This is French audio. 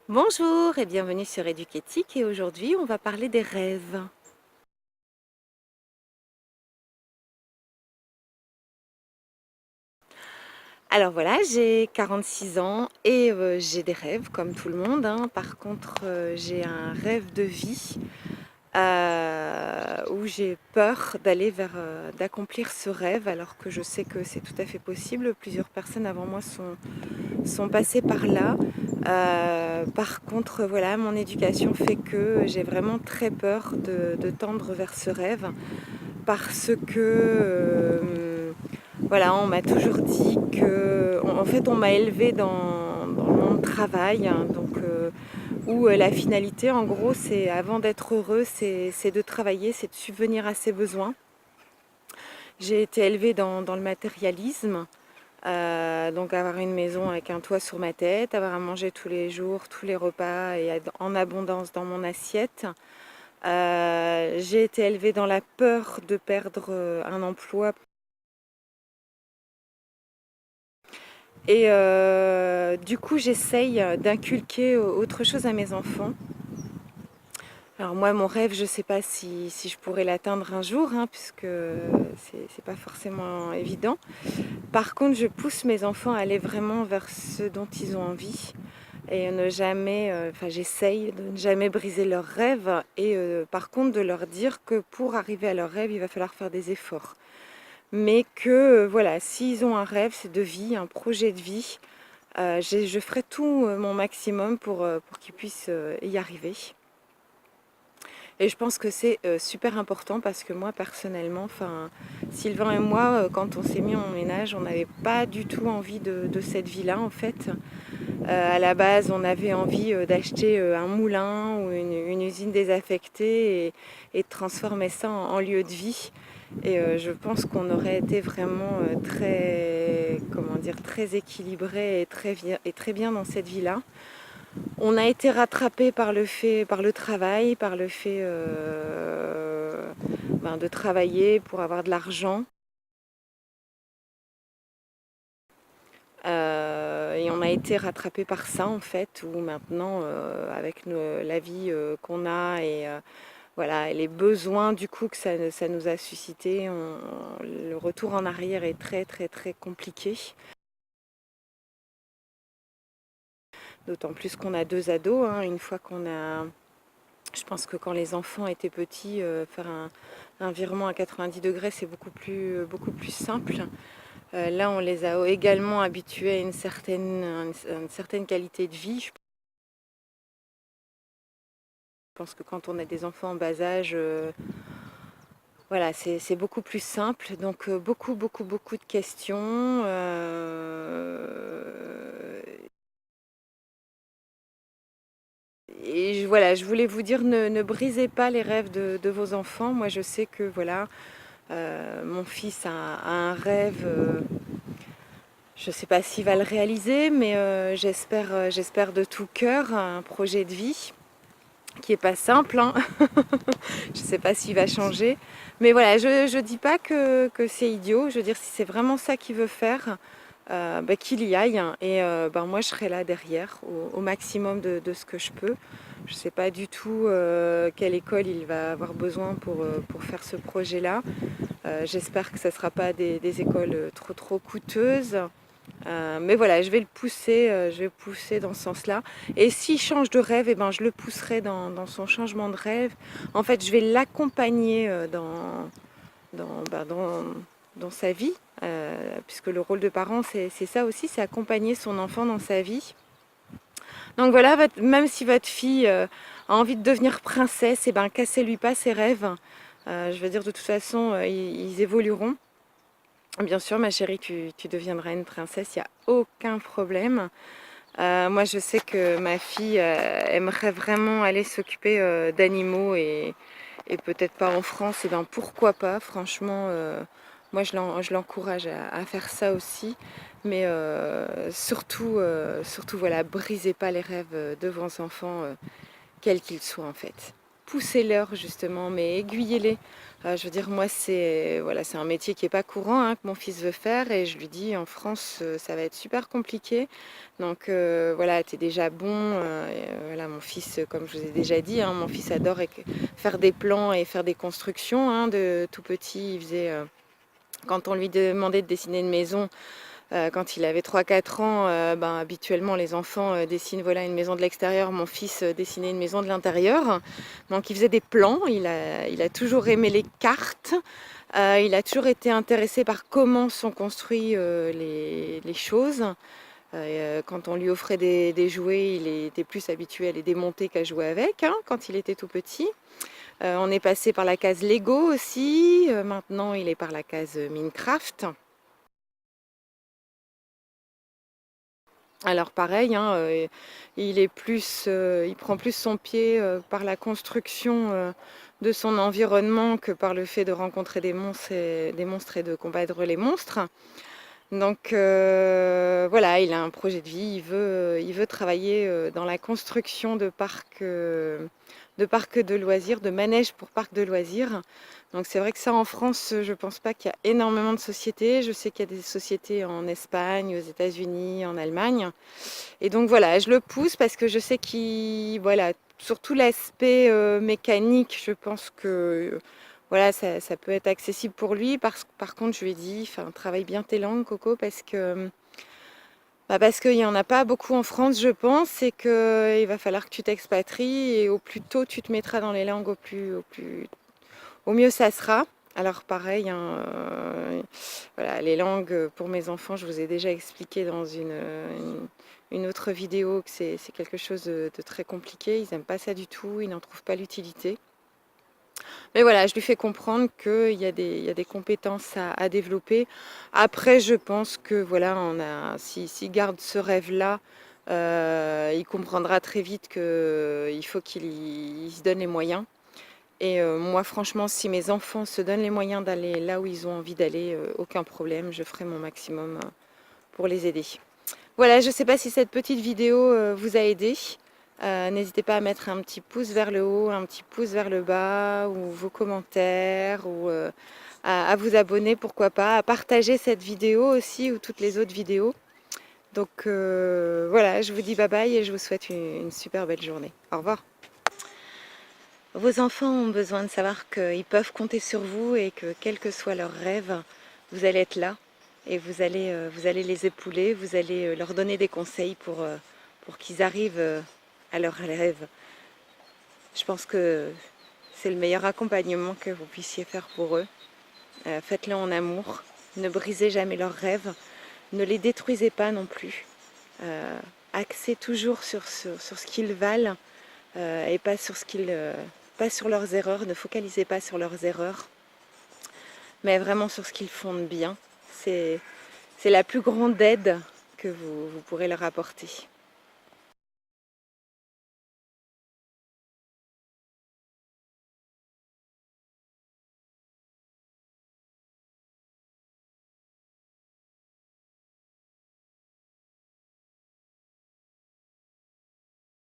Bonjour et bienvenue sur Éduquétique et aujourd'hui on va parler des rêves. Alors voilà, j'ai 46 ans et j'ai des rêves comme tout le monde, hein. Par contre, j'ai un rêve de vie où j'ai peur d'aller d'accomplir ce rêve alors que je sais que c'est tout à fait possible. Plusieurs personnes avant moi sont passées par là. Par contre, voilà, mon éducation fait que j'ai vraiment très peur de tendre vers ce rêve parce que voilà, on m'a toujours dit que, en fait, on m'a élevée dans le monde travail, hein, donc où la finalité, en gros, c'est avant d'être heureux, c'est de travailler, c'est de subvenir à ses besoins. J'ai été élevée dans le matérialisme, donc avoir une maison avec un toit sur ma tête, avoir à manger tous les jours, tous les repas et en abondance dans mon assiette. J'ai été élevée dans la peur de perdre un emploi. Et du coup, j'essaye d'inculquer autre chose à mes enfants. Alors moi, mon rêve, je ne sais pas si je pourrais l'atteindre un jour, hein, puisque c'est pas forcément évident. Par contre, je pousse mes enfants à aller vraiment vers ce dont ils ont envie et ne jamais, enfin j'essaye de ne jamais briser leurs rêves et par contre de leur dire que pour arriver à leurs rêves, il va falloir faire des efforts. Mais que voilà, s'ils ont un rêve, c'est de vie, un projet de vie, je ferai tout mon maximum pour qu'ils puissent y arriver. Et je pense que c'est super important parce que moi personnellement, enfin, Sylvain et moi, quand on s'est mis en ménage, on n'avait pas du tout envie de cette vie-là en fait. À la base, on avait envie d'acheter un moulin ou une usine désaffectée et de transformer ça en lieu de vie. Et je pense qu'on aurait été vraiment très, comment dire, très équilibré et très bien dans cette vie-là. On a été rattrapé par le travail, par le fait de travailler pour avoir de l'argent. Et on a été rattrapé par ça en fait, où maintenant, avec la vie qu'on a et voilà, et les besoins du coup que ça nous a suscité, le retour en arrière est très très très compliqué. D'autant plus qu'on a deux ados, hein, une fois qu'on a... Je pense que quand les enfants étaient petits, faire un virement à 90 degrés, c'est beaucoup plus simple. Là, on les a également habitués à une certaine qualité de vie. Je pense que quand on a des enfants en bas âge, voilà, c'est beaucoup plus simple. Donc, beaucoup de questions. Et voilà, je voulais vous dire, ne brisez pas les rêves de vos enfants. Moi, je sais que voilà, mon fils a un rêve. Je ne sais pas s'il va le réaliser, mais j'espère de tout cœur un projet de vie qui est pas simple, hein. Je ne sais pas s'il va changer. Mais voilà, je dis pas que c'est idiot. Je veux dire, si c'est vraiment ça qu'il veut faire, qu'il y aille. Et moi, je serai là derrière au maximum de ce que je peux. Je ne sais pas du tout quelle école il va avoir besoin pour faire ce projet-là. J'espère que ce ne sera pas des écoles trop coûteuses. Mais voilà, je vais le pousser dans ce sens-là. Et s'il change de rêve, eh ben, je le pousserai dans son changement de rêve. En fait, je vais l'accompagner dans, bah, dans, dans sa vie, puisque le rôle de parent, c'est ça aussi, c'est accompagner son enfant dans sa vie. Donc voilà, même si votre fille a envie de devenir princesse, eh ben, cassez-lui pas ses rêves. Je veux dire, de toute façon, ils évolueront. Bien sûr, ma chérie, tu deviendras une princesse, il n'y a aucun problème. Moi, je sais que ma fille aimerait vraiment aller s'occuper d'animaux et peut-être pas en France. Et ben pourquoi pas, franchement, moi je l'encourage à faire ça aussi. Mais surtout, voilà, brisez pas les rêves de vos enfants, quels qu'ils soient en fait. poussez-leur justement, mais aiguillez-les. Je veux dire, moi, c'est voilà, c'est un métier qui n'est pas courant, hein, que mon fils veut faire, et je lui dis, en France, ça va être super compliqué. Donc voilà, t'es déjà bon. Voilà, mon fils, comme je vous ai déjà dit, hein, mon fils adore faire des plans et faire des constructions. Hein, de tout petit, il faisait, quand on lui demandait de dessiner une maison, quand il avait 3-4 ans, ben, habituellement les enfants dessinent voilà, une maison de l'extérieur. Mon fils dessinait une maison de l'intérieur. Donc il faisait des plans, il a toujours aimé les cartes. Il a toujours été intéressé par comment sont construites les choses. Quand on lui offrait des jouets, il était plus habitué à les démonter qu'à jouer avec, hein, quand il était tout petit. On est passé par la case Lego aussi. Maintenant, il est par la case Minecraft. Alors pareil, hein, il prend plus son pied par la construction de son environnement que par le fait de rencontrer des monstres et de combattre les monstres. Donc voilà, il a un projet de vie, il veut travailler dans la construction de parcs de loisirs, de manèges pour parcs de loisirs. Donc c'est vrai que ça, en France, je ne pense pas qu'il y a énormément de sociétés. Je sais qu'il y a des sociétés en Espagne, aux États-Unis, en Allemagne. Et donc voilà, je le pousse parce que je sais qu'il, voilà, sur tout l'aspect mécanique, je pense que voilà, ça peut être accessible pour lui. Par contre, je lui ai dit, enfin, travaille bien tes langues, Coco, parce qu'il n'y en a pas beaucoup en France, je pense, et qu'il va falloir que tu t'expatries, et au plus tôt tu te mettras dans les langues, au mieux ça sera. Alors pareil, hein, voilà, les langues pour mes enfants, je vous ai déjà expliqué dans une autre vidéo que c'est quelque chose de très compliqué. Ils n'aiment pas ça du tout, ils n'en trouvent pas l'utilité. Mais voilà, je lui fais comprendre qu'il y a des compétences à développer. Après, je pense que voilà, s'il garde ce rêve-là, il comprendra très vite qu'il faut qu'il se donne les moyens. Et moi, franchement, si mes enfants se donnent les moyens d'aller là où ils ont envie d'aller, aucun problème, je ferai mon maximum pour les aider. Voilà, je ne sais pas si cette petite vidéo vous a aidé. N'hésitez pas à mettre un petit pouce vers le haut, un petit pouce vers le bas, ou vos commentaires, ou à vous abonner, pourquoi pas, à partager cette vidéo aussi, ou toutes les autres vidéos. Donc voilà, je vous dis bye bye et je vous souhaite une super belle journée. Au revoir. Vos enfants ont besoin de savoir qu'ils peuvent compter sur vous et que quels que soient leurs rêves, vous allez être là et vous allez les épauler, vous allez leur donner des conseils pour qu'ils arrivent à leurs rêves. Je pense que c'est le meilleur accompagnement que vous puissiez faire pour eux. Faites-le en amour, ne brisez jamais leurs rêves, ne les détruisez pas non plus. Axez toujours sur ce qu'ils valent et pas sur pas sur leurs erreurs, ne focalisez pas sur leurs erreurs, mais vraiment sur ce qu'ils font de bien. C'est la plus grande aide que vous pourrez leur apporter.